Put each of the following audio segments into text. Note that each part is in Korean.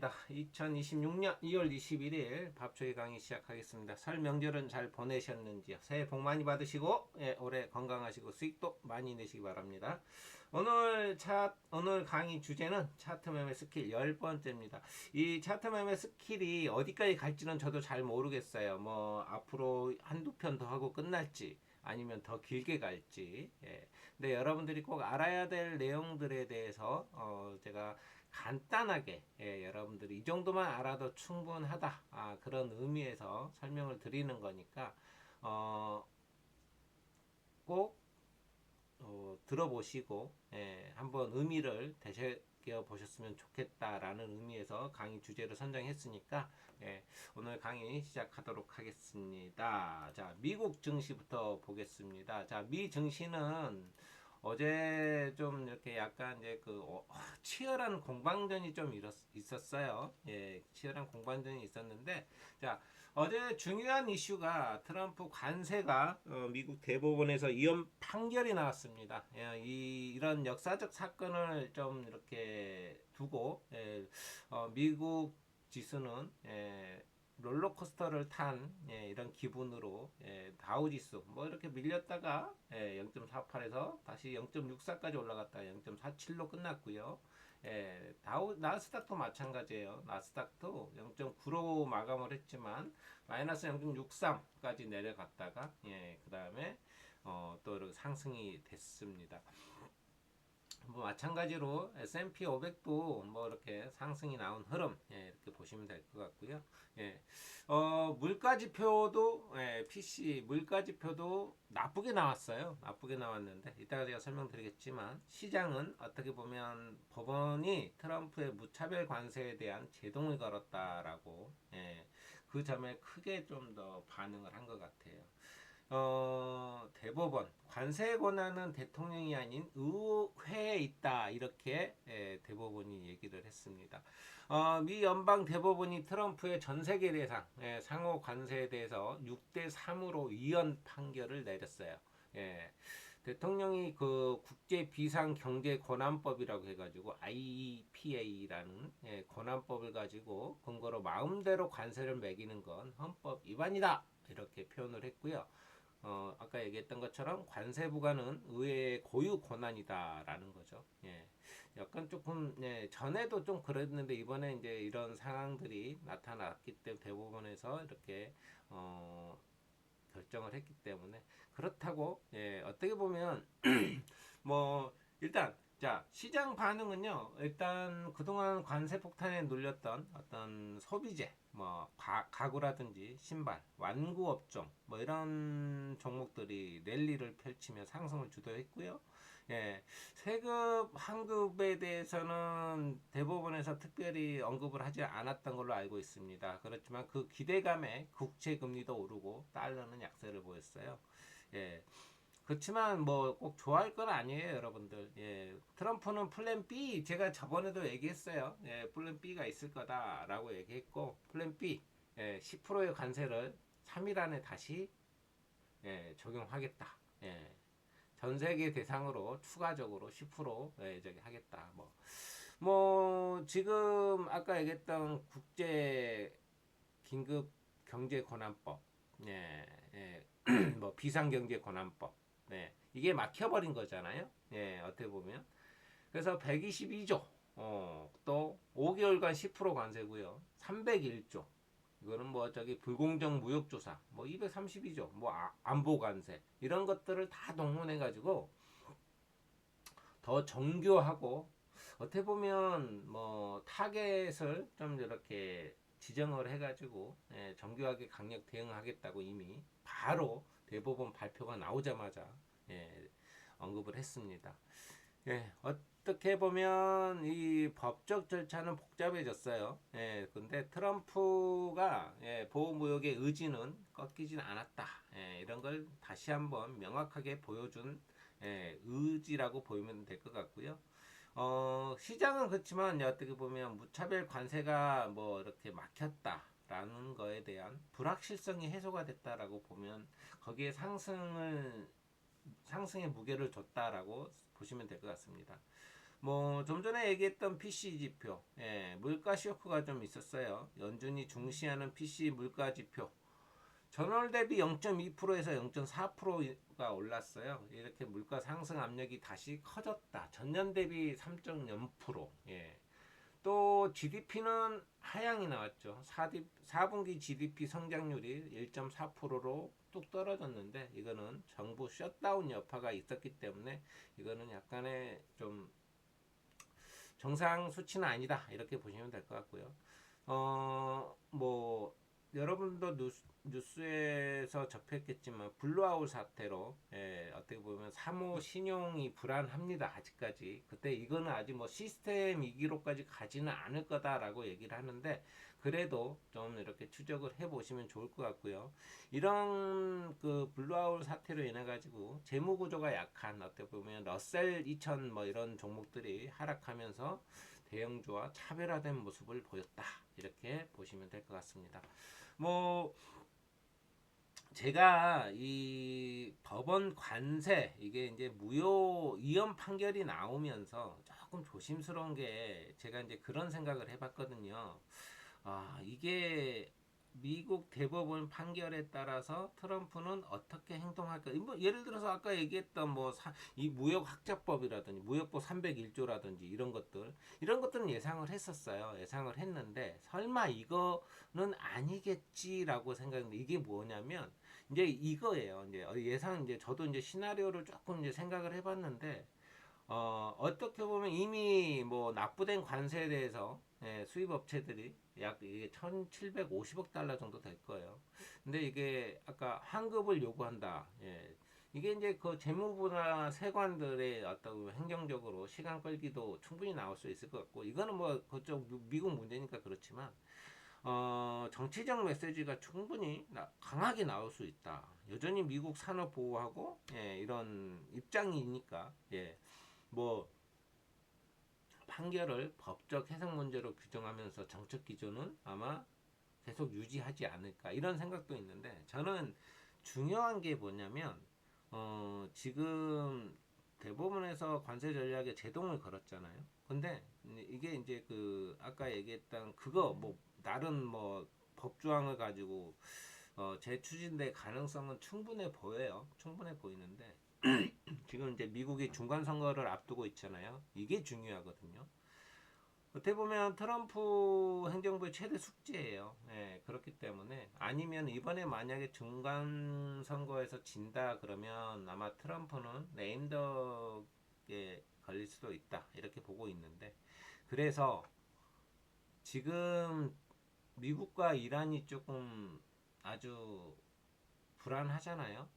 반갑습니다. 2026년 2월 21일 밥초이 강의 시작하겠습니다. 설 명절은 잘 보내셨는지요? 새해 복 많이 받으시고 올해 건강하시고 수익도 많이 내시기 바랍니다. 오늘 강의 주제는 차트 매매 스킬 10번째입니다. 이 차트 매매 스킬이 어디까지 갈지는 저도 잘 모르겠어요. 뭐 앞으로 한두 편 더 하고 끝날지 아니면 더 길게 갈지. 근데 여러분들이 꼭 알아야 될 내용들에 대해서 제가 간단하게 여러분들이 이 정도만 알아도 충분하다, 그런 의미에서 설명을 드리는 거니까 어, 꼭 들어보시고 한번 의미를 되새겨 보셨으면 좋겠다라는 의미에서 강의 주제를 선정했으니까 오늘 강의 시작하도록 하겠습니다. 자, 미국 증시부터 보겠습니다. 자, 미 증시는 어제 좀 이렇게 약간 이제 치열한 공방전이 좀 있었어요. 치열한 공방전이 있었는데, 자, 어제 중요한 이슈가 트럼프 관세가 미국 대법원에서 이혼 판결이 나왔습니다. 이런 역사적 사건을 좀 이렇게 두고 미국 지수는 롤러코스터를 탄 이런 기분으로 다우지수 뭐 이렇게 밀렸다가 0.48에서 다시 0.64까지 올라갔다가 0.47로 끝났고요. 나스닥도 마찬가지예요. 나스닥도 0.9로 마감을 했지만 마이너스 0.63까지 내려갔다가 그 다음에 또 이렇게 상승이 됐습니다. 뭐 마찬가지로 S&P 500도 뭐 이렇게 상승이 나온 흐름 이렇게 보시면 될 것 같고요. 물가지표도 PC 물가지표도 나쁘게 나왔어요. 나쁘게 나왔는데 이따가 제가 설명드리겠지만 시장은 어떻게 보면 법원이 트럼프의 무차별 관세에 대한 제동을 걸었다라고 그 점에 크게 좀 더 반응을 한 것 같아요. 대법원 관세 권한은 대통령이 아닌 의회에 있다 이렇게 대법원이 얘기를 했습니다. 미 연방 대법원이 트럼프의 전 세계 대상 상호 관세에 대해서 6대 3으로 위헌 판결을 내렸어요. 대통령이 그 국제 비상 경제 권한법이라고 해가지고 IEPA라는 권한법을 가지고 근거로 마음대로 관세를 매기는 건 헌법 위반이다 이렇게 표현을 했고요. 아까 얘기했던 것처럼 관세 부과는 의회의 고유 권한이다라는 거죠. 약간 조금 전에도 좀 그랬는데 이번에 이제 이런 상황들이 나타났기 때문에 대법원에서 이렇게 결정을 했기 때문에 그렇다고 어떻게 보면 뭐 일단 자 시장 반응은요 일단 그동안 관세 폭탄에 눌렸던 어떤 소비재 뭐 가구라든지 신발 완구 업종 뭐 이런 종목들이 랠리를 펼치며 상승을 주도했고요. 세금 환급에 대해서는 대법원에서 특별히 언급을 하지 않았던 걸로 알고 있습니다. 그렇지만 그 기대감에 국채 금리도 오르고 달러는 약세를 보였어요. 예. 그렇지만 뭐 꼭 좋아할 건 아니에요, 여러분들. 트럼프는 플랜 B 제가 저번에도 얘기했어요. 플랜 B가 있을 거다라고 얘기했고 플랜 B 10%의 관세를 3일 안에 다시 적용하겠다. 전 세계 대상으로 추가적으로 10% 저기 하겠다. 지금 아까 얘기했던 국제 긴급 경제 권한법, 뭐 비상경제 권한법, 이게 막혀버린 거잖아요. 어떻게 보면 그래서 122조, 또 5개월간 10% 관세고요, 301조. 이거는 뭐 저기 불공정 무역조사, 뭐 232조, 뭐 안보 관세 이런 것들을 다 동원해 가지고 더 정교하고 어떻게 보면 뭐 타겟을 좀 이렇게 지정을 해가지고 정교하게 강력 대응하겠다고 이미 바로 대법원 발표가 나오자마자 언급을 했습니다. 어떻게 보면 이 법적 절차는 복잡해졌어요. 근데 트럼프가 보호무역의 의지는 꺾이진 않았다. 이런 걸 다시 한번 명확하게 보여준 의지라고 보이면 될 것 같고요. 시장은 그렇지만 어떻게 보면 무차별 관세가 뭐 이렇게 막혔다라는 거에 대한 불확실성이 해소가 됐다라고 보면 거기에 상승의 무게를 줬다라고 보시면 될 것 같습니다. 뭐 좀 전에 얘기했던 PC 지표, 물가 쇼크가 좀 있었어요. 연준이 중시하는 PC 물가 지표. 전월 대비 0.2%에서 0.4%가 올랐어요. 이렇게 물가 상승 압력이 다시 커졌다. 전년 대비 3.0%. 또 GDP는 하향이 나왔죠. 4분기 GDP 성장률이 1.4%로 뚝 떨어졌는데 이거는 정부 셧다운 여파가 있었기 때문에 이거는 약간의 좀 정상 수치는 아니다 이렇게 보시면 될 것 같고요. 뭐 여러분도 뉴스에서 접했겠지만 블루아웃 사태로 어떻게 보면 사모 신용이 불안합니다. 아직까지. 그때 이거는 아직 뭐 시스템 위기로까지 가지는 않을 거다라고 얘기를 하는데 그래도 좀 이렇게 추적을 해보시면 좋을 것 같고요. 이런 그 블루아웃 사태로 인해 가지고 재무 구조가 약한 어떻게 보면 러셀 2000 뭐 이런 종목들이 하락하면서 대형주와 차별화된 모습을 보였다. 이렇게 보시면 될 것 같습니다. 뭐 제가 이 법원 관세 이게 이제 무효 이혼 판결이 나오면서 조금 조심스러운 게 제가 이제 그런 생각을 해봤거든요. 이게 미국 대법원 판결에 따라서 트럼프는 어떻게 행동할까? 뭐 예를 들어서 아까 얘기했던 이 무역 확장법이라든지 무역법 301조라든지 이런 것들은 예상을 했었어요. 예상을 했는데 설마 이거는 아니겠지라고 생각했는데 이게 뭐냐면 이제 이거예요. 이제 저도 이제 시나리오를 조금 이제 생각을 해봤는데 어떻게 보면 이미 뭐 납부된 관세에 대해서 수입 업체들이 약 이게 1,750억 달러 정도 될 거예요. 근데 이게 아까 환급을 요구한다. 이게 이제 그 재무부나 세관들의 어떤 행정적으로 시간 끌기도 충분히 나올 수 있을 것 같고 이거는 뭐 그쪽 미국 문제니까 그렇지만 정치적 메시지가 충분히 강하게 나올 수 있다. 여전히 미국 산업 보호하고 이런 입장이니까 뭐 판결을 법적 해석 문제로 규정하면서 정책 기준은 아마 계속 유지하지 않을까 이런 생각도 있는데 저는 중요한 게 뭐냐면 지금 대법원에서 관세 전략에 제동을 걸었잖아요. 근데 이게 이제 그 아까 얘기했던 그거 뭐 다른 뭐 법조항을 가지고 재추진될 가능성은 충분해 보여요. 충분해 보이는데 지금 이제 미국이 중간 선거를 앞두고 있잖아요. 이게 중요하거든요. 어떻게 보면 트럼프 행정부의 최대 숙제예요. 그렇기 때문에 아니면 이번에 만약에 중간 선거에서 진다 그러면 아마 트럼프는 레임덕에 걸릴 수도 있다 이렇게 보고 있는데 그래서 지금 미국과 이란이 조금 아주 불안하잖아요.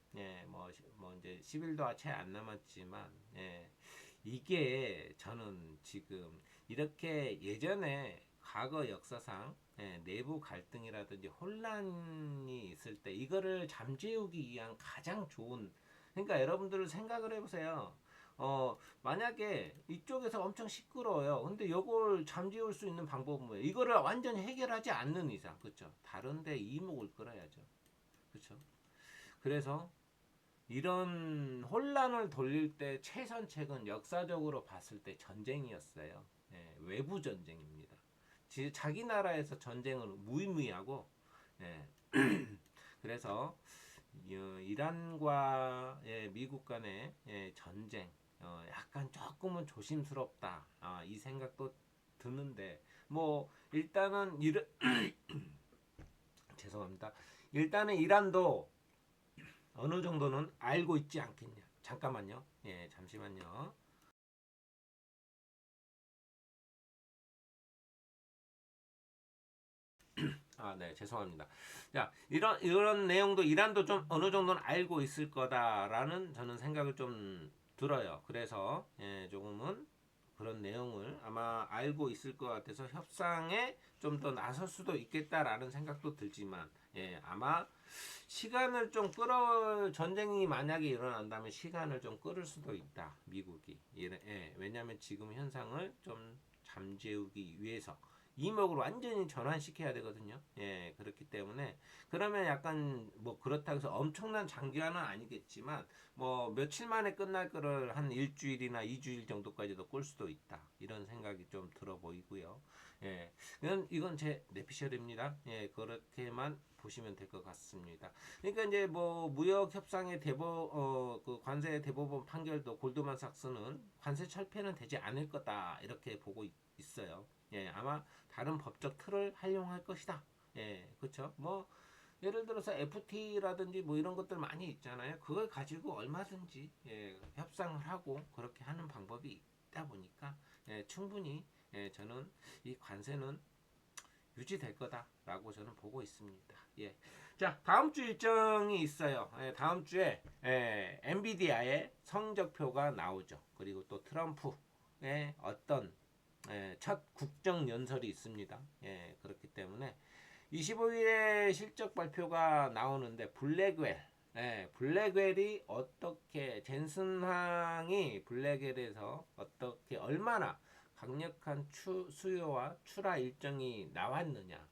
뭐 이제 10일도 채 안 남았지만, 이게 저는 지금 이렇게 예전에 과거 역사상 내부 갈등이라든지 혼란이 있을 때 이거를 잠재우기 위한 가장 좋은 그러니까 여러분들 생각을 해보세요. 만약에 이쪽에서 엄청 시끄러워요. 근데 이걸 잠재울 수 있는 방법은 뭐예요? 이거를 완전히 해결하지 않는 이상, 그렇죠? 다른데 이목을 끌어야죠, 그렇죠? 그래서 이런 혼란을 돌릴 때 최선책은 역사적으로 봤을 때 전쟁이었어요. 외부 전쟁입니다. 자기 나라에서 전쟁은 무의미하고, 그래서 이란과 미국 간의 전쟁, 약간 조금은 조심스럽다. 이 생각도 드는데, 뭐 일단은 죄송합니다. 일단은 이란도 어느 정도는 알고 있지 않겠냐. 잠깐만요. 잠시만요. 네, 죄송합니다. 자, 이런 내용도 이란도 좀 어느 정도는 알고 있을 거다라는 저는 생각을 좀 들어요. 그래서 조금은 그런 내용을 아마 알고 있을 것 같아서 협상에 좀 더 나설 수도 있겠다라는 생각도 들지만 아마 시간을 좀 전쟁이 만약에 일어난다면 시간을 좀 끌을 수도 있다. 미국이. 왜냐하면 지금 현상을 좀 잠재우기 위해서 이목으로 완전히 전환시켜야 되거든요. 예, 그렇기 때문에 그러면 약간 뭐 그렇다고 해서 엄청난 장기화는 아니겠지만 뭐 며칠 만에 끝날 거를 한 일주일이나 이주일 정도까지도 끌 수도 있다. 이런 생각이 좀 들어 보이고요. 예, 이건 제 내피셜입니다. 예, 그렇게만 보시면 될 것 같습니다. 그러니까 이제 뭐 무역 협상의 그 관세 대법원 판결도 골드만삭스는 관세 철폐는 되지 않을 거다 이렇게 보고 있어요. 예, 아마 다른 법적 틀을 활용할 것이다. 예, 그렇죠. 뭐 예를 들어서 FT라든지 뭐 이런 것들 많이 있잖아요. 그걸 가지고 얼마든지 협상을 하고 그렇게 하는 방법이 있다 보니까 충분히 저는 이 관세는 유지될 거다라고 저는 보고 있습니다. 예. 자, 다음 주 일정이 있어요. 다음 주에 엔비디아의 성적표가 나오죠. 그리고 또 트럼프의 어떤 첫 국정 연설이 있습니다. 그렇기 때문에 25일에 실적 발표가 나오는데 블랙웰이 어떻게 젠슨항이 블랙웰에서 어떻게 얼마나 강력한 수요와 출하 일정이 나왔느냐,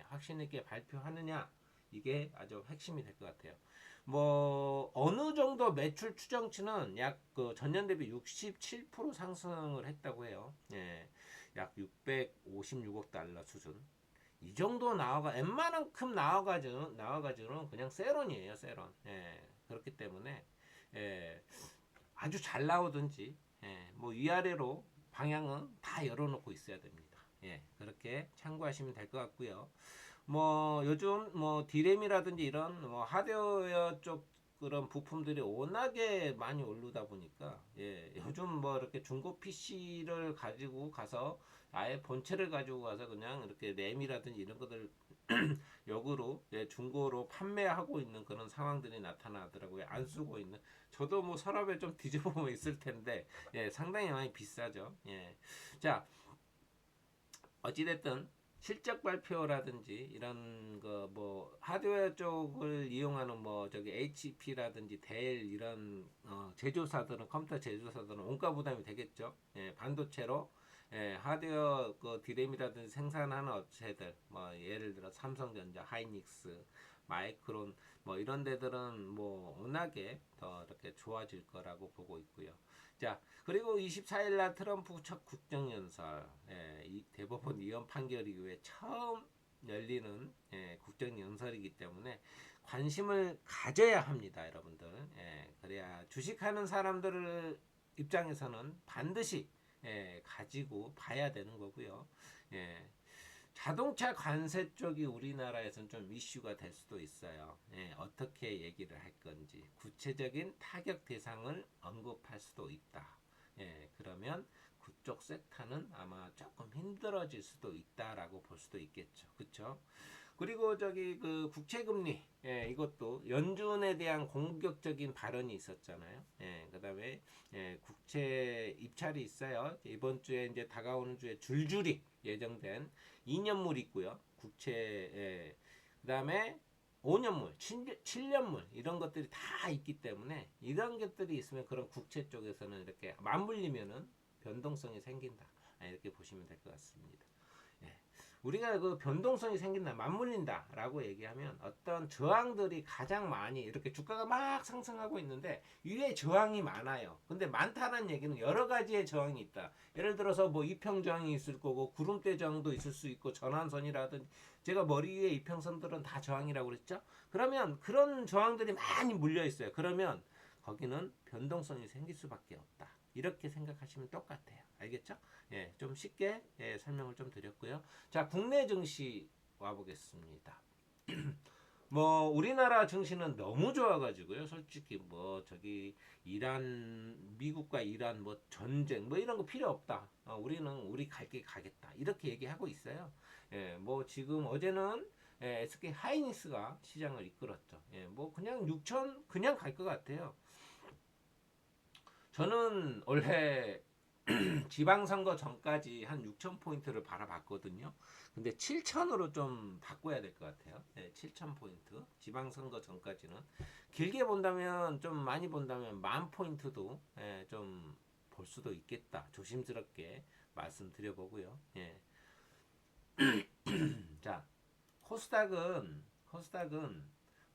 확신 있게 발표하느냐 이게 아주 핵심이 될 것 같아요. 뭐 어느 정도 매출 추정치는 약 그 전년 대비 67% 상승을 했다고 해요. 약 656억 달러 수준. 이 정도 웬만큼 나와가지고는 그냥 세론이에요, 세론. 그렇기 때문에, 아주 잘 나오든지, 뭐 위아래로 방향은 다 열어놓고 있어야 됩니다. 그렇게 참고하시면 될 것 같고요. 뭐 요즘 뭐 디램이라든지 이런 뭐 하드웨어 쪽 그런 부품들이 워낙에 많이 오르다 보니까 요즘 뭐 이렇게 중고 PC를 가지고 가서 아예 본체를 가지고 가서 그냥 이렇게 램이라든지 이런 것들 역으로 중고로 판매하고 있는 그런 상황들이 나타나더라고요. 안 쓰고 있는 저도 뭐 서랍에 좀 뒤져보면 있을 텐데 상당히 많이 비싸죠. 자, 어찌됐든 실적 발표라든지 이런 거 뭐 하드웨어 쪽을 이용하는 뭐 저기 HP라든지 델 이런 제조사들은 컴퓨터 제조사들은 원가 부담이 되겠죠. 반도체로 하드웨어 그 디램이라든지 생산하는 업체들 뭐 예를 들어 삼성전자, 하이닉스, 마이크론 뭐 이런 데들은 뭐 워낙에 더 이렇게 좋아질 거라고 보고 있고요. 자, 그리고 24일 날 트럼프 첫 국정연설, 이 대법원 이혼 판결 이후에 처음 열리는 국정연설이기 때문에 관심을 가져야 합니다, 여러분들. 그래야 주식하는 사람들 입장에서는 반드시 가지고 봐야 되는 거고요. 자동차 관세 쪽이 우리나라에서는 좀 이슈가 될 수도 있어요. 어떻게 얘기를 할 건지 구체적인 타격 대상을 언급할 수도 있다. 그러면 그쪽 섹터는 아마 조금 힘들어질 수도 있다라고 볼 수도 있겠죠. 그렇죠? 그리고 저기 그 국채금리 이것도 연준에 대한 공격적인 발언이 있었잖아요. 그다음에 국채 입찰이 있어요. 이번 주에 이제 다가오는 주에 줄줄이 예정된 2년물 있고요. 국채 그다음에 5년물, 7년물 이런 것들이 다 있기 때문에 이런 것들이 있으면 그런 국채 쪽에서는 이렇게 맞물리면은 변동성이 생긴다. 이렇게 보시면 될 것 같습니다. 우리가 그 변동성이 생긴다, 맞물린다라고 얘기하면 어떤 저항들이 가장 많이 이렇게 주가가 막 상승하고 있는데 위에 저항이 많아요. 근데 많다는 얘기는 여러 가지의 저항이 있다. 예를 들어서 뭐 이평 저항이 있을 거고 구름대 저항도 있을 수 있고 전환선이라든지 제가 머리 위에 이평선들은 다 저항이라고 그랬죠. 그러면 그런 저항들이 많이 물려 있어요. 그러면 거기는 변동성이 생길 수밖에 없다. 이렇게 생각하시면 똑같아요. 알겠죠? 좀 쉽게 설명을 좀 드렸고요. 자, 국내 증시 와보겠습니다. 뭐 우리나라 증시는 너무 좋아가지고요. 솔직히 뭐 저기 미국과 이란 뭐 전쟁 뭐 이런 거 필요 없다. 우리는 우리 갈 길 가겠다. 이렇게 얘기하고 있어요. 뭐 지금 어제는 SK 하이닉스가 시장을 이끌었죠. 뭐 그냥 6천 그냥 갈 것 같아요. 저는 원래 지방선거 전까지 한 6,000포인트를 바라봤거든요. 근데 7,000으로 좀 바꿔야 될 것 같아요. 7,000포인트. 지방선거 전까지는. 길게 본다면, 좀 많이 본다면, 10,000포인트도 좀 볼 수도 있겠다. 조심스럽게 말씀드려보고요. 자, 코스닥은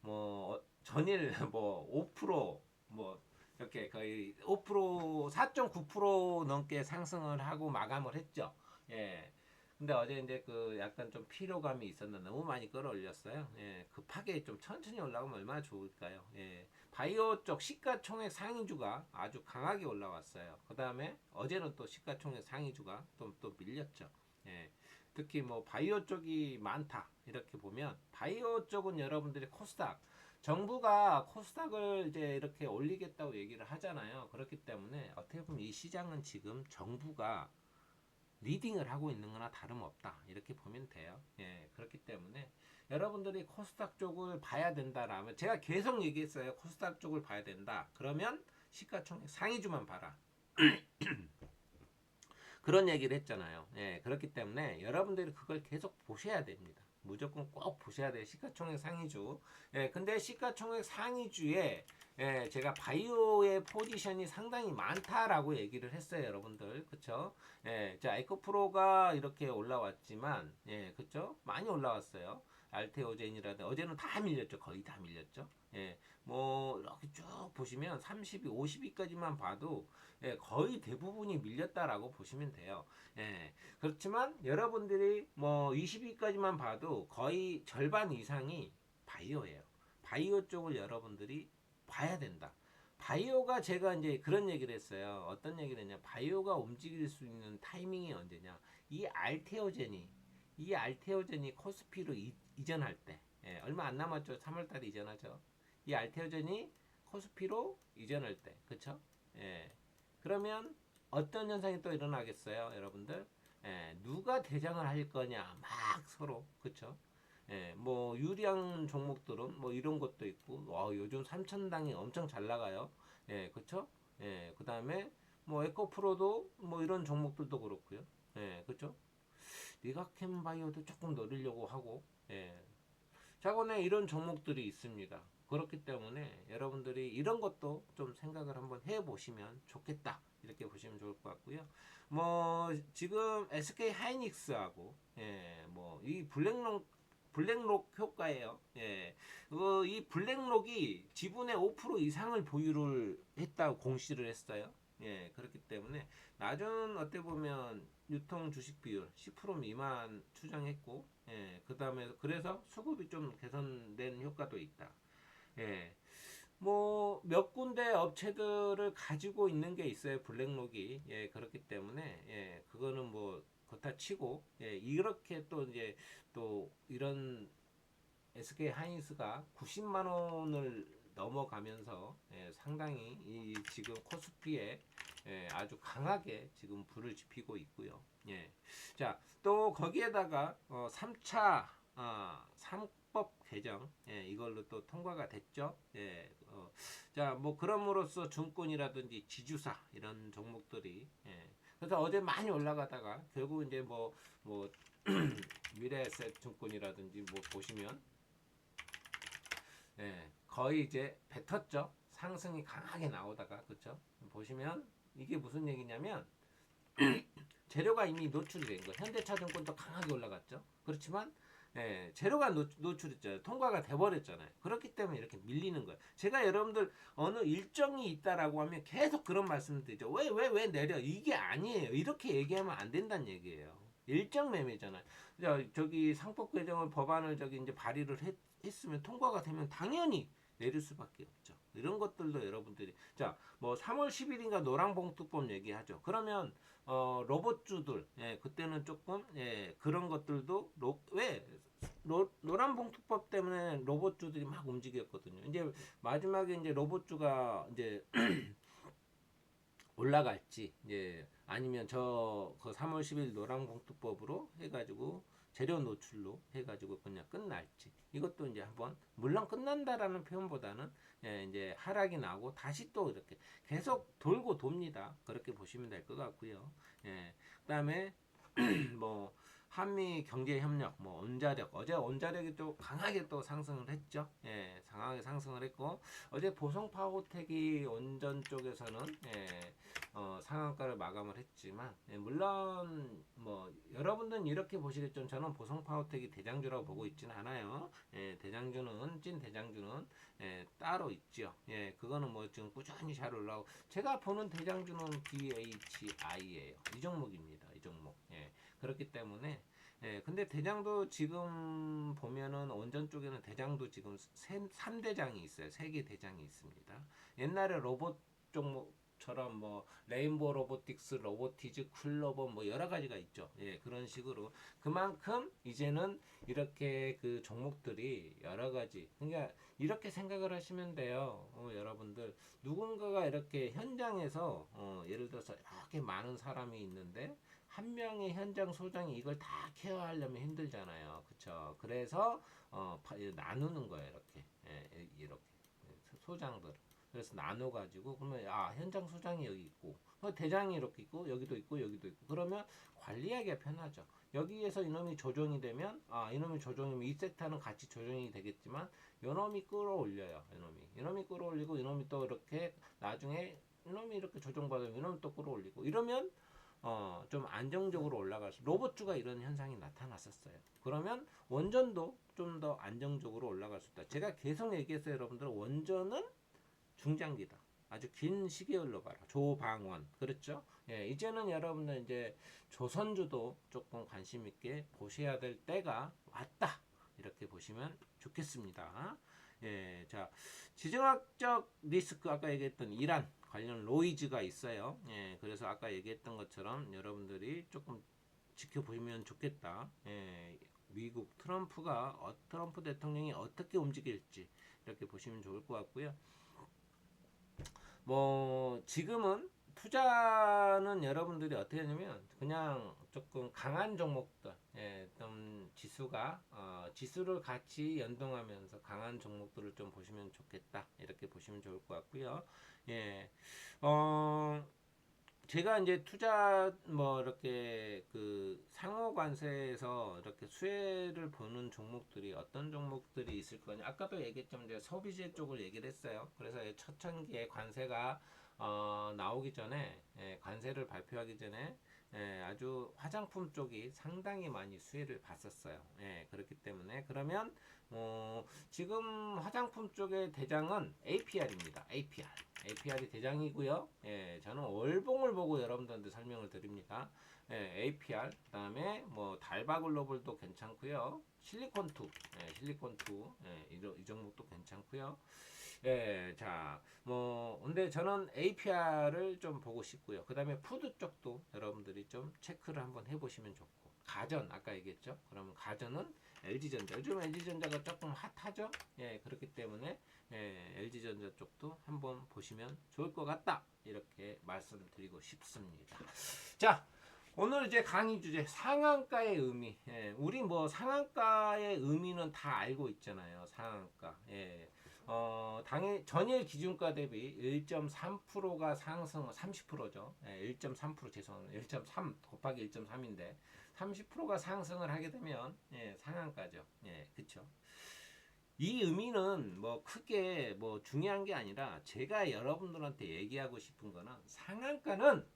뭐 전일 뭐 5%뭐 이렇게 거의 5% 4.9% 넘게 상승을 하고 마감을 했죠. 예. 근데 어제 이제 그 약간 좀 피로감이 있었는데 너무 많이 끌어올렸어요. 예. 급하게 좀 천천히 올라가면 얼마나 좋을까요? 예. 바이오 쪽 시가총액 상위주가 아주 강하게 올라왔어요. 그 다음에 어제는 또 시가총액 상위주가 또 밀렸죠. 예. 특히 뭐 바이오 쪽이 많다 이렇게 보면 바이오 쪽은 여러분들이 코스닥 정부가 코스닥을 이제 이렇게 올리겠다고 얘기를 하잖아요. 그렇기 때문에 어떻게 보면 이 시장은 지금 정부가 리딩을 하고 있는 거나 다름없다 이렇게 보면 돼요. 예, 그렇기 때문에 여러분들이 코스닥 쪽을 봐야 된다라면 제가 계속 얘기했어요. 코스닥 쪽을 봐야 된다. 그러면 시가총액 상위주만 봐라. 그런 얘기를 했잖아요. 예, 그렇기 때문에 여러분들이 그걸 계속 보셔야 됩니다. 무조건 꼭 보셔야 돼요. 시가총액 상위주. 예, 근데 시가총액 상위주에 예, 제가 바이오의 포지션이 상당히 많다라고 얘기를 했어요, 여러분들. 그쵸? 예, 자, 에코프로가 이렇게 올라왔지만, 예, 그쵸? 많이 올라왔어요. 알테오젠이라든 어제는 다 밀렸죠. 거의 다 밀렸죠. 예, 뭐 이렇게 쭉 보시면 30위, 50위까지만 봐도 예, 거의 대부분이 밀렸다라고 보시면 돼요. 예, 그렇지만 여러분들이 뭐 20위까지만 봐도 거의 절반 이상이 바이오예요. 바이오 쪽을 여러분들이 봐야 된다. 바이오가 제가 이제 그런 얘기를 했어요. 어떤 얘기를 했냐? 바이오가 움직일 수 있는 타이밍이 언제냐? 이 알테오젠이 코스피로 이전할 때, 예, 얼마 안 남았죠. 3월달에 이전하죠. 이 알테오젠이 코스피로 이전할 때, 그쵸? 예, 그러면 어떤 현상이 또 일어나겠어요, 여러분들? 예, 누가 대장을 할 거냐, 막 서로, 그쵸? 예, 뭐 유리한 종목들은 뭐 이런 것도 있고, 요즘 삼천당이 엄청 잘 나가요. 예, 그쵸? 예, 그 다음에 뭐 에코프로도 뭐 이런 종목들도 그렇고요. 예, 그쵸? 리가캠 바이오도 조금 노리려고 하고, 예, 자본에 이런 종목들이 있습니다. 그렇기 때문에 여러분들이 이런 것도 좀 생각을 한번 해보시면 좋겠다. 이렇게 보시면 좋을 것 같고요. 뭐 지금 SK 하이닉스하고 예, 뭐 이 블랙록 효과예요. 예, 이 블랙록이 지분의 5% 이상을 보유를 했다고 공시를 했어요. 예, 그렇기 때문에 낮은 어떻게 보면 유통 주식 비율 10% 미만 추정했고, 예, 그 다음에 그래서 수급이 좀 개선된 효과도 있다. 예, 뭐 몇 군데 업체들을 가지고 있는 게 있어요. 블랙록이. 예, 그렇기 때문에 예, 그거는 뭐 그렇다 치고 예, 이렇게 또 이제 또 이런 SK 하이닉스가 90만 원을 넘어가면서 예, 상당히 이 지금 코스피에 예, 아주 강하게 지금 불을 지피고 있고요. 예. 자, 또 거기에다가 3차 3법 개정 예, 이걸로 또 통과가 됐죠. 예. 자, 뭐 그럼으로써 증권이라든지 지주사 이런 종목들이 예. 그래서 어제 많이 올라가다가 결국 이제 뭐 미래에셋 증권이라든지 뭐 보시면 예, 거의 이제 뱉었죠. 상승이 강하게 나오다가 그렇죠. 보시면 이게 무슨 얘기냐면 재료가 이미 노출이 된 거. 현대차증권도 강하게 올라갔죠. 그렇지만 예, 재료가 노출했잖아요. 통과가 돼버렸잖아요. 그렇기 때문에 이렇게 밀리는 거예요. 제가 여러분들 어느 일정이 있다라고 하면 계속 그런 말씀을 드리죠. 왜 내려? 이게 아니에요. 이렇게 얘기하면 안 된다는 얘기예요. 일정 매매잖아요. 저기 상법 개정을 법안을 저기 이제 발의를 했으면 통과가 되면 당연히 내릴 수밖에 없죠. 이런 것들도 여러분들이 뭐 3월 10일인가 노랑봉투법 얘기하죠. 그러면 로봇주들 예, 그때는 조금 예, 그런 것들도 왜 노란봉투법 때문에 로봇주들이 막 움직였거든요. 이제 마지막에 이제 로봇주가 이제 올라갈지 이제 아니면 저그 3월 10일 노란봉투법으로 해가지고 재료 노출로 해가지고 그냥 끝날지 이것도 이제 한번 물론 끝난다라는 표현보다는 예, 이제 하락이 나고 다시 또 이렇게 계속 돌고 돕니다. 그렇게 보시면 될 것 같고요. 예, 그다음에 뭐 한미 경제 협력, 뭐 원자력, 어제 원자력이 또 강하게 또 상승을 했죠. 예, 강하게 상승을 했고 어제 보성 파워텍이 원전 쪽에서는 상한가를 마감을 했지만 물론 뭐 여러분들은 이렇게 보시겠죠. 저는 보성 파워텍이 대장주라고 보고 있지는 않아요. 대장주는 찐 대장주는 따로 있죠. 그거는 뭐 지금 꾸준히 잘 올라오고 제가 보는 대장주는 BHI예요. 이 종목입니다. 이 종목. 그렇기 때문에 근데 대장도 지금 보면은 원전 쪽에는 대장도 지금 3대장이 있어요. 3개 대장이 있습니다. 옛날에 로봇 종목처럼 뭐 레인보우 로보틱스, 로보티즈, 쿨로버 뭐 여러 가지가 있죠. 그런 식으로 그만큼 이제는 이렇게 그 종목들이 여러 가지 그러니까 이렇게 생각을 하시면 돼요. 여러분들 누군가가 이렇게 현장에서 예를 들어서 이렇게 많은 사람이 있는데 한 명의 현장 소장이 이걸 다 케어하려면 힘들잖아요. 그쵸? 그래서 나누는 거예요. 이렇게 소장들. 그래서 나눠 가지고 그러면 현장 소장이 여기 있고 대장이 이렇게 있고 여기도 있고 여기도 있고 그러면 관리하기가 편하죠. 여기에서 이놈이 조정이 되면 이놈이 조정이면 이 섹터는 같이 조정이 되겠지만 이놈이 끌어올려요. 이놈이 끌어올리고 이놈이 또 이렇게 나중에 이놈이 이렇게 조정받으면 이놈이 또 끌어올리고 이러면 좀 안정적으로 올라갈 수 로봇주가 이런 현상이 나타났었어요. 그러면 원전도 좀 더 안정적으로 올라갈 수 있다. 제가 계속 얘기했어요, 여러분들. 원전은 중장기다. 아주 긴 시계열로 봐라. 조방원. 그렇죠? 이제는 여러분들 이제 조선주도 조금 관심 있게 보셔야 될 때가 왔다. 이렇게 보시면 좋겠습니다. 자, 지정학적 리스크 아까 얘기했던 이란 관련 로이즈가 있어요. 그래서 아까 얘기했던 것처럼 여러분들이 조금 지켜보시면 좋겠다. 미국 트럼프 대통령이 어떻게 움직일지 이렇게 보시면 좋을 것 같고요. 뭐 지금은 투자는 여러분들이 어떻게 하냐면 그냥 조금 강한 종목들, 좀 지수를 같이 연동하면서 강한 종목들을 좀 보시면 좋겠다 이렇게 보시면 좋을 것 같고요. 제가 이제 투자 뭐 이렇게 그 상호 관세에서 이렇게 수혜를 보는 종목들이 어떤 종목들이 있을 거냐 아까도 얘기했지만 이제 소비재 쪽을 얘기를 했어요. 그래서 초창기에 관세가 나오기 전에 관세를 발표하기 전에 아주 화장품 쪽이 상당히 많이 수혜를 봤었어요. 그렇기 때문에 그러면 지금 화장품 쪽의 대장은 APR입니다. APR이 대장이고요. 저는 월봉을 보고 여러분들한테 설명을 드립니다. APR 그다음에 뭐 달바글로벌도 괜찮고요. 실리콘2, 실리콘2 이 종목도 괜찮고요. 자, 뭐 근데 저는 APR을 좀 보고 싶고요. 그다음에 푸드 쪽도 여러분들이 좀 체크를 한번 해보시면 좋고. 가전 아까 얘기했죠. 그러면 가전은 LG전자. 요즘 LG전자가 조금 핫하죠. 그렇기 때문에 LG전자 쪽도 한번 보시면 좋을 것 같다. 이렇게 말씀드리고 싶습니다. 자, 오늘 이제 강의 주제 상한가의 의미. 우리 뭐 상한가의 의미는 다 알고 있잖아요. 상한가. 당일 전일 기준가 대비 1.3%가 상승 30%죠. 1.3% 죄송합니다. 1.3 곱하기 1.3인데 30%가 상승을 하게 되면 상한가죠. 그렇죠. 이 의미는 뭐 크게 뭐 중요한 게 아니라 제가 여러분들한테 얘기하고 싶은 거는 상한가는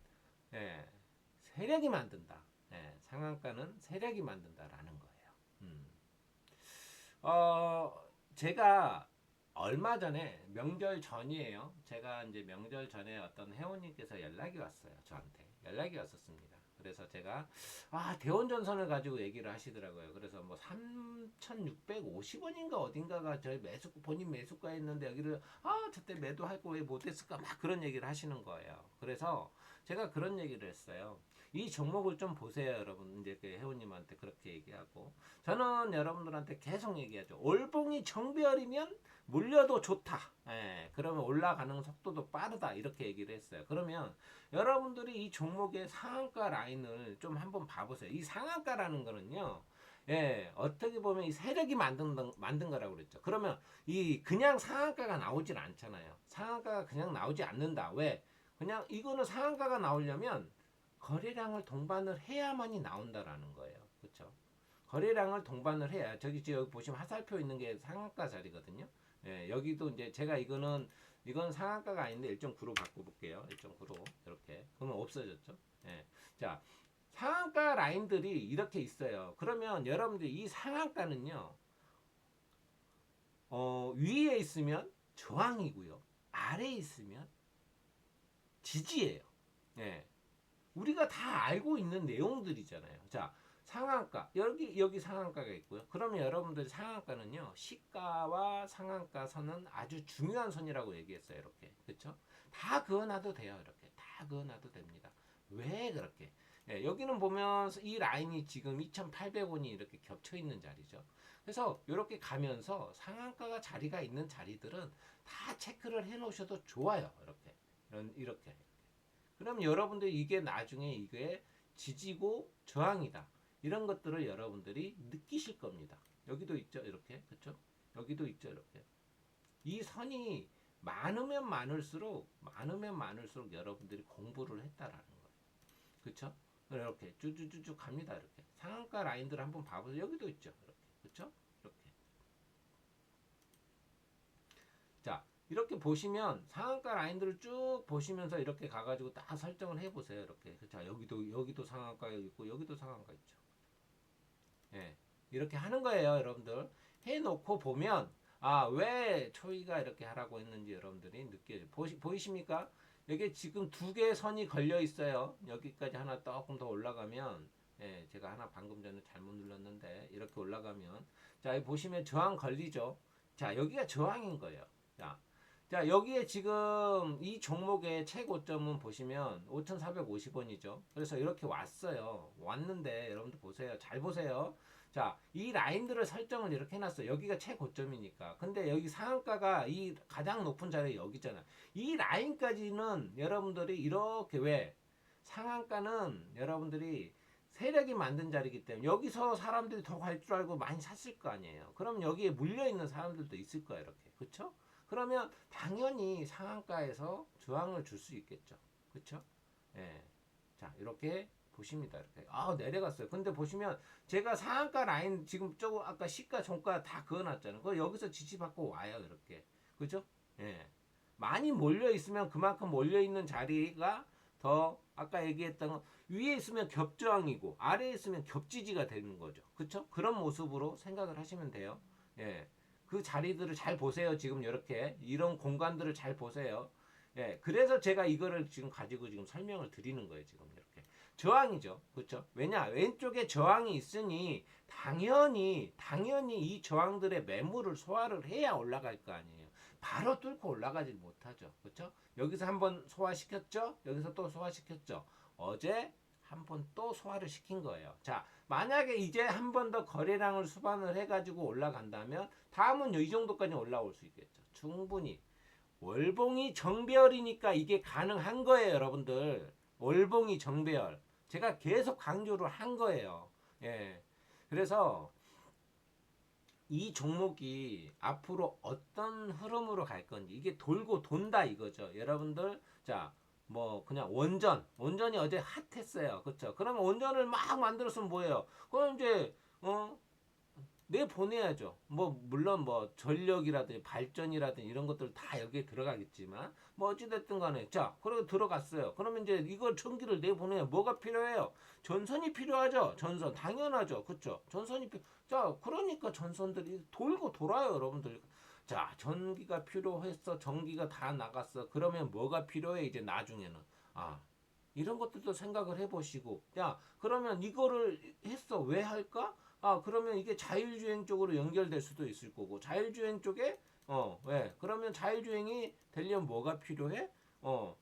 세력이 만든다. 상한가는 세력이 만든다라는 거예요. 제가 얼마 전에 명절 전이에요. 제가 이제 명절 전에 어떤 회원님께서 연락이 왔어요. 저한테 연락이 왔었습니다. 그래서 제가 대원전선을 가지고 얘기를 하시더라고요. 그래서 뭐 3,650원인가 어딘가가 저희 본인 매수가 있는데 여기를 저때 매도하고 왜 못했을까 막 그런 얘기를 하시는 거예요. 그래서 제가 그런 얘기를 했어요. 이 종목을 좀 보세요, 여러분. 이제 그 회원님한테 그렇게 얘기하고 저는 여러분들한테 계속 얘기하죠. 올봉이 정배열이면 물려도 좋다. 그러면 올라가는 속도도 빠르다. 이렇게 얘기를 했어요. 그러면 여러분들이 이 종목의 상한가 라인을 좀 한번 봐보세요. 이 상한가라는 거는요. 어떻게 보면 이 세력이 만든 거라고 그랬죠. 그러면 이 그냥 상한가가 나오질 않잖아요. 상한가가 그냥 나오지 않는다. 왜? 그냥 이거는 상한가가 나오려면 거래량을 동반을 해야만이 나온다라는 거예요. 그렇죠? 거래량을 동반을 해야 저기 지금 여기 보시면 하살표 있는 게 상한가 자리거든요. 예, 여기도 이제 제가 이건 상한가가 아닌데 1.9로 바꿔볼게요. 1.9로 이렇게 그러면 없어졌죠. 예, 자 상한가 라인들이 이렇게 있어요. 그러면 여러분들 이 상한가는요, 위에 있으면 저항이고요, 아래에 있으면 지지예요. 예, 우리가 다 알고 있는 내용들이잖아요. 자, 상한가 여기 상한가가 있고요. 그러면 여러분들이 상한가는요, 시가와 상한가 선은 아주 중요한 선이라고 얘기했어요. 이렇게 그렇죠? 다 그어놔도 돼요. 이렇게 다 그어놔도 됩니다. 왜 그렇게? 예, 여기는 보면 이 라인이 지금 2,800원이 이렇게 겹쳐 있는 자리죠. 그래서 이렇게 가면서 상한가가 자리가 있는 자리들은 다 체크를 해 놓으셔도 좋아요. 이렇게. 그럼 여러분들 이게 나중에 이게 지지고 저항이다. 이런 것들을 여러분들이 느끼실 겁니다. 여기도 있죠, 이렇게. 그렇죠? 여기도 있죠, 이렇게. 이 선이 많으면 많을수록 여러분들이 공부를 했다라는 거예요. 그렇죠? 이렇게 쭉쭉쭉 갑니다. 이렇게. 상한가 라인들 한번 봐보세요. 여기도 있죠. 이렇게. 그렇죠? 이렇게. 자, 이렇게 보시면 상한가 라인들을 쭉 보시면서 이렇게 가가지고 딱 설정을 해보세요. 이렇게. 자, 여기도 상한가 있고 여기도 상한가 있죠. 예, 이렇게 하는 거예요, 여러분들. 해놓고 보면 왜 초이가 이렇게 하라고 했는지 여러분들이 느껴요. 보이십니까? 여기 지금 두 개의 선이 걸려 있어요. 여기까지 하나 조금 더 올라가면, 예, 제가 하나 방금 전에 잘못 눌렀는데 이렇게 올라가면, 자, 여기 보시면 저항 걸리죠. 자, 여기가 저항인 거예요. 자, 여기에 지금 이 종목의 최고점은 보시면 5,450원이죠. 그래서 이렇게 왔는데 여러분들 보세요. 잘 보세요. 자, 이 라인들을 설정을 이렇게 해놨어요. 여기가 최고점이니까. 근데 여기 상한가가 이 가장 높은 자리 여기잖아. 이 라인까지는 여러분들이 이렇게 왜? 상한가는 여러분들이 세력이 만든 자리이기 때문에 여기서 사람들이 더 갈 줄 알고 많이 샀을 거 아니에요. 그럼 여기에 물려있는 사람들도 있을 거야, 이렇게. 그쵸? 그러면 당연히 상한가에서 저항을 줄 수 있겠죠. 그쵸? 예. 자, 이렇게 보십니다. 이렇게. 내려갔어요. 근데 보시면 제가 상한가 라인 지금 저거 아까 시가 종가 다 그어놨잖아요. 그 여기서 지지받고 와요. 이렇게. 그죠? 예. 많이 몰려 있으면 그만큼 몰려 있는 자리가 더 아까 얘기했던 위에 있으면 겹저항이고 아래에 있으면 겹지지가 되는 거죠. 그쵸? 그런 모습으로 생각을 하시면 돼요. 예. 그 자리들을 잘 보세요. 지금 이렇게 이런 공간들을 잘 보세요. 예, 그래서 제가 이거를 지금 가지고 지금 설명을 드리는 거예요. 지금 이렇게 저항이죠, 그렇죠? 왜냐 왼쪽에 저항이 있으니 당연히 이 저항들의 매물을 소화를 해야 올라갈 거 아니에요. 바로 뚫고 올라가지 못하죠, 그렇죠? 여기서 한번 소화시켰죠, 여기서 또 소화시켰죠. 어제 한 번 또 소화를 시킨 거예요. 자, 만약에 이제 한 번 더 거래량을 수반을 해가지고 올라간다면 다음은 이 정도까지 올라올 수 있겠죠. 충분히. 월봉이 정배열이니까 이게 가능한 거예요, 여러분들. 월봉이 정배열. 제가 계속 강조를 한 거예요. 예. 그래서 이 종목이 앞으로 어떤 흐름으로 갈 건지 이게 돌고 돈다 이거죠. 여러분들 자, 뭐 그냥 원전이 어제 핫했어요. 그렇죠? 그러면 원전을 막 만들었으면 뭐예요? 그럼 이제 내보내야죠. 뭐 물론 뭐 전력이라든지 발전이라든지 이런 것들 다 여기에 들어가겠지만 뭐 어찌됐든 간에 자 그리고 들어갔어요. 그러면 이제 이걸 전기를 내보내야 뭐가 필요해요? 전선이 필요하죠. 전선 당연하죠. 그쵸? 자 그러니까 전선들이 돌고 돌아요, 여러분들. 자, 전기가 필요했어. 전기가 다 나갔어. 그러면 뭐가 필요해? 이제 나중에는 이런 것들도 생각을 해보시고, 야, 그러면 이거를 했어. 왜 할까? 그러면 이게 자율주행 쪽으로 연결될 수도 있을 거고, 자율주행 쪽에, 왜? 그러면 자율주행이 되려면 뭐가 필요해?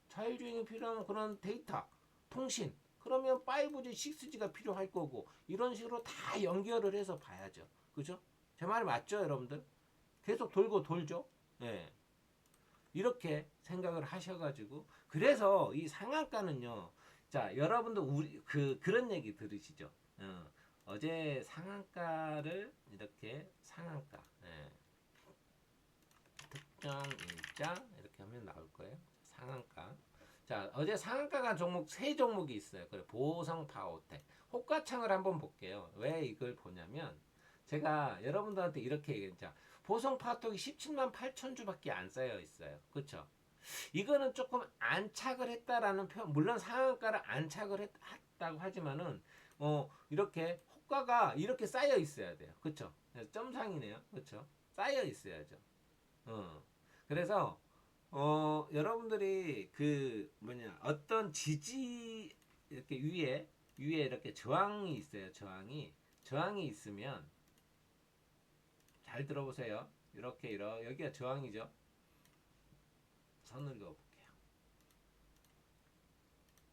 자율주행이 필요하면 그런 데이터, 통신, 그러면 5G, 6G가 필요할 거고, 이런 식으로 다 연결을 해서 봐야죠. 그죠? 제 말 맞죠, 여러분들? 계속 돌고 돌죠? 예. 이렇게 생각을 하셔가지고 그래서 이 상한가는요. 자, 여러분도 그런 얘기 들으시죠? 어제 상한가를 이렇게 상한가 특정 일자 이렇게 하면 나올 거예요. 상한가. 자, 어제 상한가가 종목 세 종목이 있어요. 그래, 보성 파워텍. 호가창을 한번 볼게요. 왜 이걸 보냐면 제가 여러분들한테 이렇게 얘기했죠. 보성 파워텍이 17만 8천 주밖에 안 쌓여 있어요. 그렇죠? 이거는 조금 안착을 했다라는 표현, 물론 상한가를 안착을 했다고 하지만은 이렇게 호가가 이렇게 쌓여 있어야 돼요. 그렇죠? 점상이네요. 그렇죠? 쌓여 있어야죠. 그래서 여러분들이 그 뭐냐 어떤 지지 이렇게 위에 이렇게 저항이 있어요. 저항이 있으면 잘 들어보세요. 이렇게 여기가 저항이죠. 선을 그어볼게요.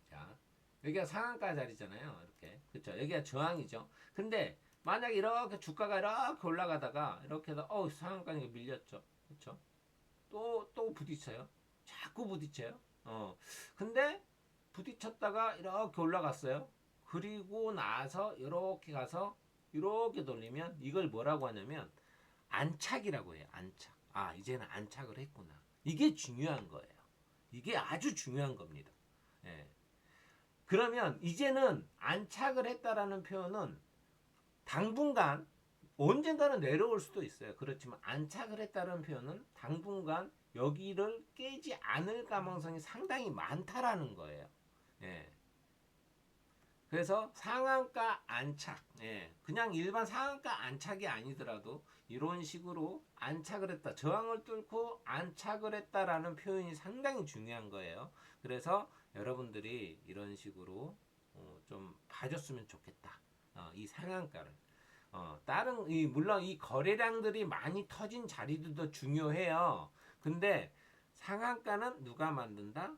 자, 여기가 상한가 자리잖아요. 이렇게 그렇죠. 여기가 저항이죠. 근데 만약 이렇게 주가가 이렇게 올라가다가 이렇게 해서 상한가니까 밀렸죠. 그렇죠? 또 부딪혀요. 자꾸 부딪혀요. 근데 부딪혔다가 이렇게 올라갔어요. 그리고 나서 이렇게 가서 이렇게 돌리면 이걸 뭐라고 하냐면 안착이라고 해요. 안착. 아, 이제는 안착을 했구나. 이게 중요한 거예요. 이게 아주 중요한 겁니다. 예. 그러면 이제는 안착을 했다라는 표현은 당분간 언젠가는 내려올 수도 있어요. 그렇지만 안착을 했다는 표현은 당분간 여기를 깨지 않을 가능성이 상당히 많다라는 거예요. 예. 그래서 상한가 안착, 예. 그냥 일반 상한가 안착이 아니더라도 이런 식으로 안착을 했다, 저항을 뚫고 안착을 했다라는 표현이 상당히 중요한 거예요. 그래서 여러분들이 이런 식으로 좀 봐줬으면 좋겠다. 이 상한가를. 다른 물론 이 거래량들이 많이 터진 자리들도 중요해요. 근데 상한가는 누가 만든다?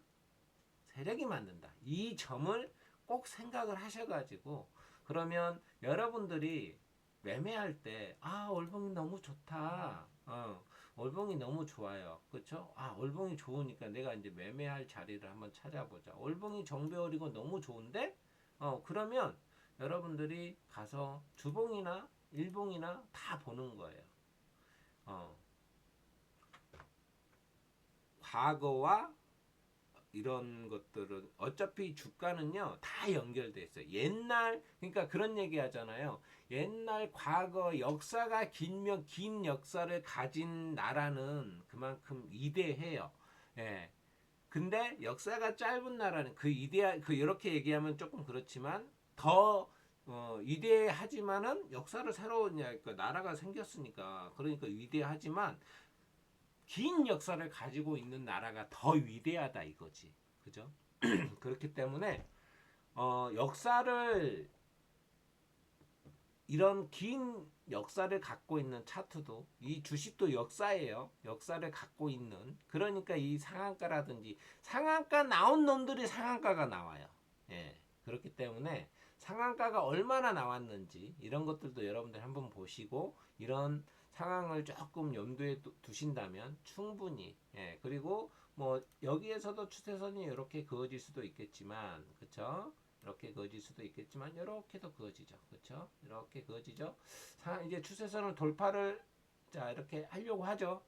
세력이 만든다. 이 점을 꼭 생각을 하셔가지고 그러면 여러분들이 매매할 때 월봉이 너무 좋다. 월봉이 너무 좋아요. 그렇죠? 월봉이 좋으니까 내가 이제 매매할 자리를 한번 찾아보자. 월봉이 정배월이고 너무 좋은데 그러면 여러분들이 가서 주봉이나 일봉이나 다 보는 거예요. 과거와 이런 것들은 어차피 주가는요 다 연결돼 있어요. 옛날 그러니까 그런 얘기 하잖아요. 옛날 과거 역사가 긴 역사를 가진 나라는 그만큼 위대해요. 예. 근데 역사가 짧은 나라는 이렇게 얘기하면 조금 그렇지만 더 위대하지만은 역사를 그러니까 나라가 생겼으니까 그러니까 위대하지만 긴 역사를 가지고 있는 나라가 더 위대하다 이거지. 그죠? 그렇기 때문에 역사를 이런 긴 역사를 갖고 있는 차트도 이 주식도 역사예요. 역사를 갖고 있는 그러니까 이 상한가라든지 상한가 나온 놈들이 상한가가 나와요. 예. 그렇기 때문에 상한가가 얼마나 나왔는지 이런 것들도 여러분들 한번 보시고 이런 상황을 조금 염두에 두신다면 충분히 그리고 뭐 여기에서도 추세선이 이렇게 그어질 수도 있겠지만 그쵸? 이렇게 그어질 수도 있겠지만 이렇게도 그어지죠. 그렇죠? 이렇게 그어지죠. 이제 추세선을 돌파를 자 이렇게 하려고 하죠.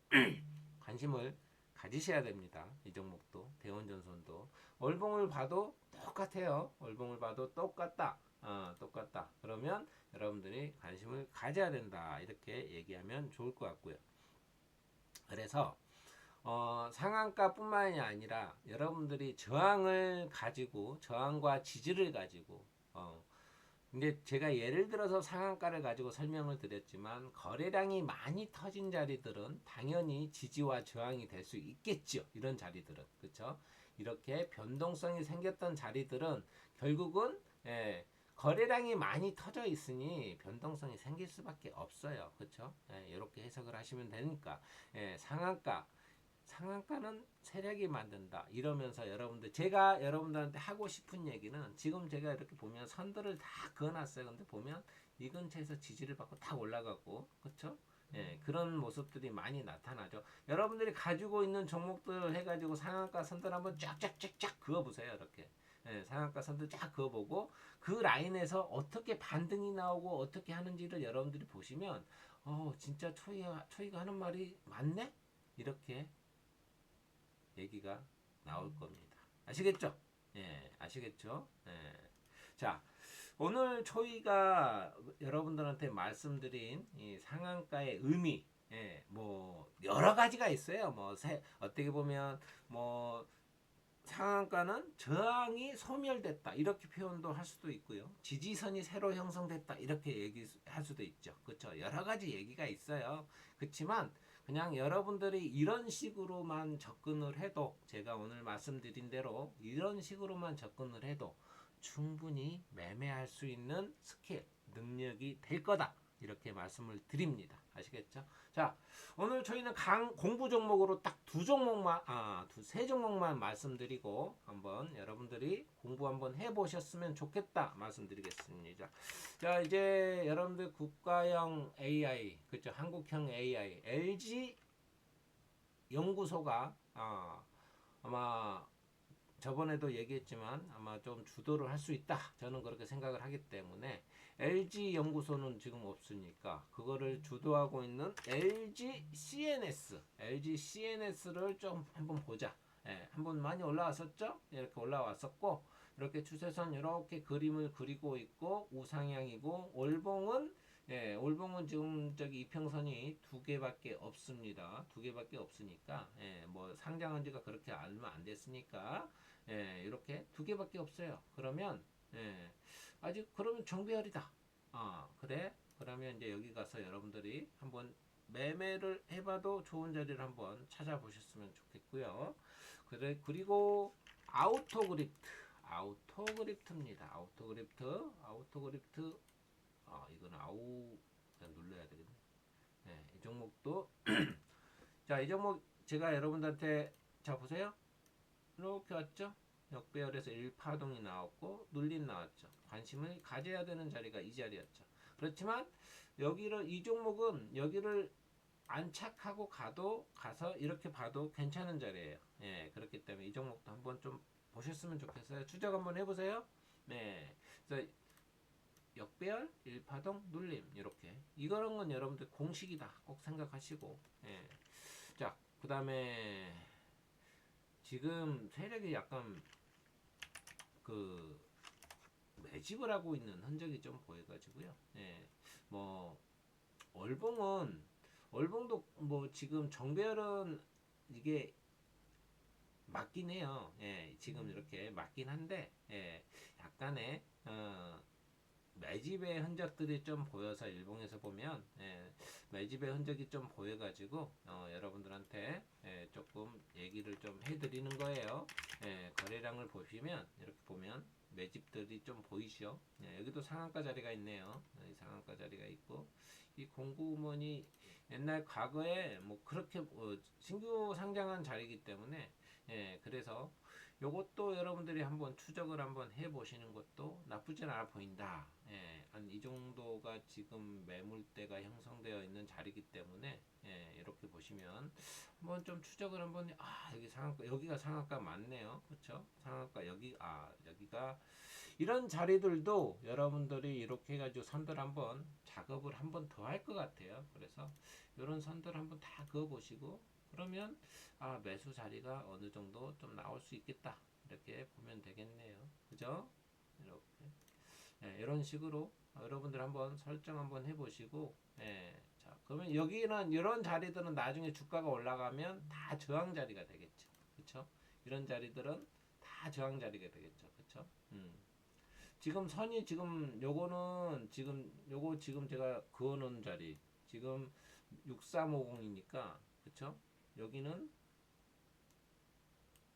관심을 가지셔야 됩니다. 이 종목도 대원전선도 월봉을 봐도 똑같아요. 월봉을 봐도 똑같다. 똑같다. 그러면 여러분들이 관심을 가져야 된다. 이렇게 얘기하면 좋을 것 같고요. 그래서 상한가뿐만이 아니라 여러분들이 저항과 지지를 가지고 근데 제가 예를 들어서 상한가를 가지고 설명을 드렸지만 거래량이 많이 터진 자리들은 당연히 지지와 저항이 될 수 있겠죠. 이런 자리들은 그렇죠. 이렇게 변동성이 생겼던 자리들은 결국은 거래량이 많이 터져 있으니 변동성이 생길 수밖에 없어요. 그렇죠? 이렇게 해석을 하시면 되니까 상한가는 세력이 만든다. 이러면서 제가 여러분들한테 하고 싶은 얘기는 지금 제가 이렇게 보면 선들을 다 그어놨어요. 근데 보면 이 근처에서 지지를 받고 딱 올라가고, 그렇죠? 그런 모습들이 많이 나타나죠. 여러분들이 가지고 있는 종목들 해가지고 상한가 선들 한번 쫙쫙쫙쫙 그어보세요. 이렇게. 상한가 선들 쫙 그어보고 그 라인에서 어떻게 반등이 나오고 어떻게 하는지를 여러분들이 보시면 진짜 초이가 하는 말이 맞네? 이렇게 얘기가 나올 겁니다. 아시겠죠? 예, 아시겠죠? 예. 자, 오늘 저희가 여러분들한테 말씀드린 이 상한가의 의미, 예, 뭐 여러 가지가 있어요. 어떻게 보면 뭐 상한가는 저항이 소멸됐다 이렇게 표현도 할 수도 있고요. 지지선이 새로 형성됐다 이렇게 얘기할 수도 있죠. 그렇죠? 여러 가지 얘기가 있어요. 그렇지만 그냥 여러분들이 이런 식으로만 접근을 해도 제가 오늘 말씀드린 대로 이런 식으로만 접근을 해도 충분히 매매할 수 있는 스킬, 능력이 될 거다. 이렇게 말씀을 드립니다. 아시겠죠? 자, 오늘 저희는 공부 종목으로 딱 세 종목만 말씀드리고 한번 여러분들이 공부 한번 해보셨으면 좋겠다 말씀드리겠습니다. 자, 이제 여러분들 국가형 AI, 그렇죠? 한국형 AI, LG 연구소가 아마 저번에도 얘기했지만 아마 좀 주도를 할 수 있다. 저는 그렇게 생각을 하기 때문에 LG 연구소는 지금 없으니까 그거를 주도하고 있는 LG CNS를 좀 한번 보자. 예, 한번 많이 올라왔었죠? 이렇게 올라왔었고 이렇게 추세선 이렇게 그림을 그리고 있고 우상향이고 올봉은 지금 저기 이평선이 두 개밖에 없습니다. 두 개밖에 없으니까 뭐 상장한 지가 그렇게 얼마 안 됐으니까 이렇게 두 개밖에 없어요. 그러면 아직 그러면 정배열이다. 그래? 그러면 이제 여기 가서 여러분들이 한번 매매를 해봐도 좋은 자리를 한번 찾아보셨으면 좋겠고요. 그래 그리고 아우토그립트입니다. 아우토그립트. 이건 그냥 눌러야 되겠네. 이 종목도 자, 이 종목 제가 여러분들한테 자 보세요. 이렇게 왔죠? 역배열에서 1파동이 나왔고 눌림 나왔죠. 관심을 가져야 되는 자리가 이 자리였죠. 그렇지만 이 종목은 여기를 안착하고 가서 이렇게 봐도 괜찮은 자리예요. 그렇기 때문에 이 종목도 한번 좀 보셨으면 좋겠어요. 추적 한번 해보세요. 그래서 역배열, 1파동, 눌림 이렇게 이거는 건 여러분들 공식이다. 꼭 생각하시고 자, 그 다음에 지금 세력이 약간 그 매집을 하고 있는 흔적이 좀 보여가지고요. 뭐 월봉도 뭐 지금 정배열은 이게 맞긴 해요. 지금 이렇게 맞긴 한데 약간의 매집의 흔적들이 좀 보여서 일봉에서 보면 매집의 흔적이 좀 보여가지고 여러분들한테 조금 얘기를 좀 해드리는 거예요. 거래량을 보시면 이렇게 보면 매집들이 좀 보이시죠. 여기도 상한가 자리가 있네요. 이 상한가 자리가 있고 이 공구먼이 옛날 과거에 뭐 그렇게 신규 상장한 자리이기 때문에 그래서 요것도 여러분들이 한번 추적을 한번 해보시는 것도 나쁘진 않아 보인다. 한 이 정도가 지금 매물대가 형성되어 있는 자리이기 때문에 이렇게 보시면 한번 좀 추적을 한번 여기가 상한가 맞네요. 그렇죠? 상한가 여기가 이런 자리들도 여러분들이 이렇게 해가지고 선들 한번 작업을 한번 더 할 것 같아요. 그래서 이런 선들 한번 다 그어 보시고 그러면 매수 자리가 어느 정도 좀 나올 수 있겠다. 이렇게 보면 되겠네요. 그죠? 이렇게. 이런 식으로 여러분들 한번 설정 한번 해보시고, 자, 그러면 여기는 이런 자리들은 나중에 주가가 올라가면 다 저항 자리가 되겠죠. 그쵸? 이런 자리들은 다 저항 자리가 되겠죠. 그쵸? 지금 선이 요거 지금 제가 그어놓은 자리, 지금 6350이니까, 그쵸? 여기는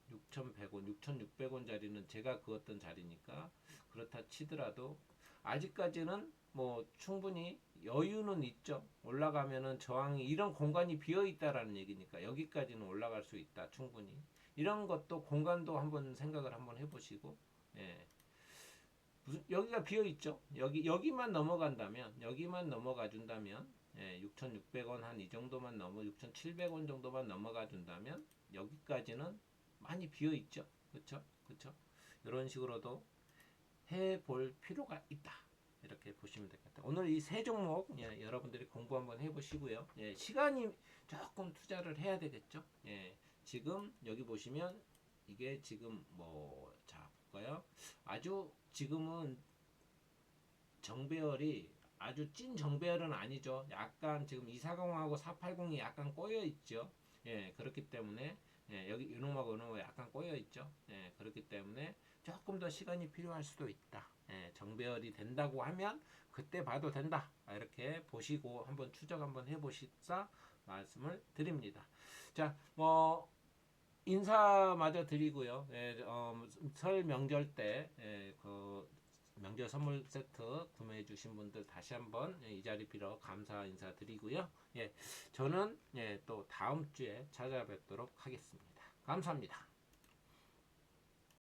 6,100원, 6,600원 자리는 제가 그었던 자리니까 그렇다 치더라도 아직까지는 뭐 충분히 여유는 있죠. 올라가면은 저항이 이런 공간이 비어 있다라는 얘기니까 여기까지는 올라갈 수 있다. 충분히. 이런 것도 공간도 한번 생각을 한번 해보시고 여기가 비어 있죠. 여기만 넘어가 준다면 6,600원 한 이 정도만 6,700원 정도만 넘어가 준다면 여기까지는 많이 비어 있죠. 그렇죠? 그렇죠? 이런 식으로도 해볼 필요가 있다. 이렇게 보시면 될 것 같아요. 오늘 이 세 종목 여러분들이 공부 한번 해보시고요. 시간이 조금 투자를 해야 되겠죠. 지금 여기 보시면 이게 지금 뭐, 자, 볼까요? 아주 지금은 정배열이 아주 찐 정배열은 아니죠. 약간 지금 240하고 480이 약간 꼬여 있죠. 예, 그렇기 때문에 예, 여기 이놈하고 이놈하고 약간 꼬여 있죠. 예, 그렇기 때문에 조금 더 시간이 필요할 수도 있다. 예, 정배열이 된다고 하면 그때 봐도 된다. 이렇게 보시고 한번 추적 한번 해보시자 말씀을 드립니다. 자, 뭐 인사마저 드리고요. 예, 설 명절 때, 예, 그 명절 선물 세트 구매해 주신 분들 다시 한번 이 자리 빌어 감사 인사 드리고요. 예, 저는 예, 또 다음 주에 찾아뵙도록 하겠습니다. 감사합니다.